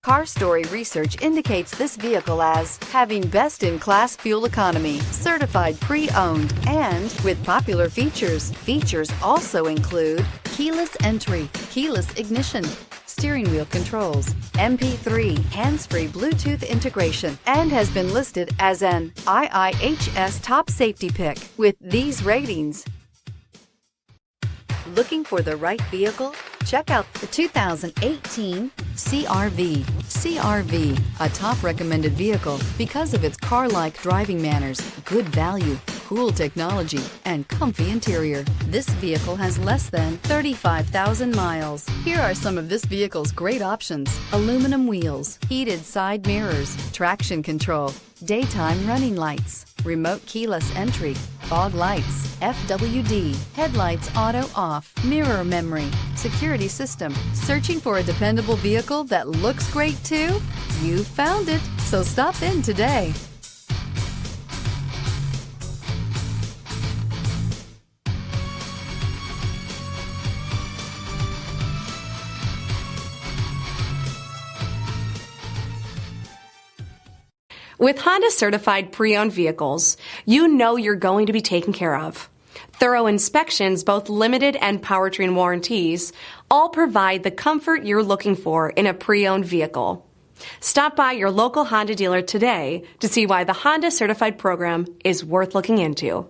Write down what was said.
Car Story research indicates this vehicle as having best-in-class fuel economy, certified pre-owned, and with popular features. Features also include keyless entry, keyless ignition, steering wheel controls, MP3, hands-free Bluetooth integration, and has been listed as an IIHS top safety pick with these ratings. Looking for the right vehicle? Check out the 2018 CR-V. CR-V, a top recommended vehicle because of its car-like driving manners, good value, cool technology, and comfy interior. This vehicle has less than 35,000 miles. Here are some of this vehicle's great options: aluminum wheels, heated side mirrors, traction control, daytime running lights, remote keyless entry, fog lights, FWD, headlights auto off, mirror memory, security system. Searching for a dependable vehicle that looks great too? You found it, so stop in today. With Honda certified pre-owned vehicles, you know you're going to be taken care of. Thorough inspections, both limited and powertrain warranties, all provide the comfort you're looking for in a pre-owned vehicle. Stop by your local Honda dealer today to see why the Honda certified program is worth looking into.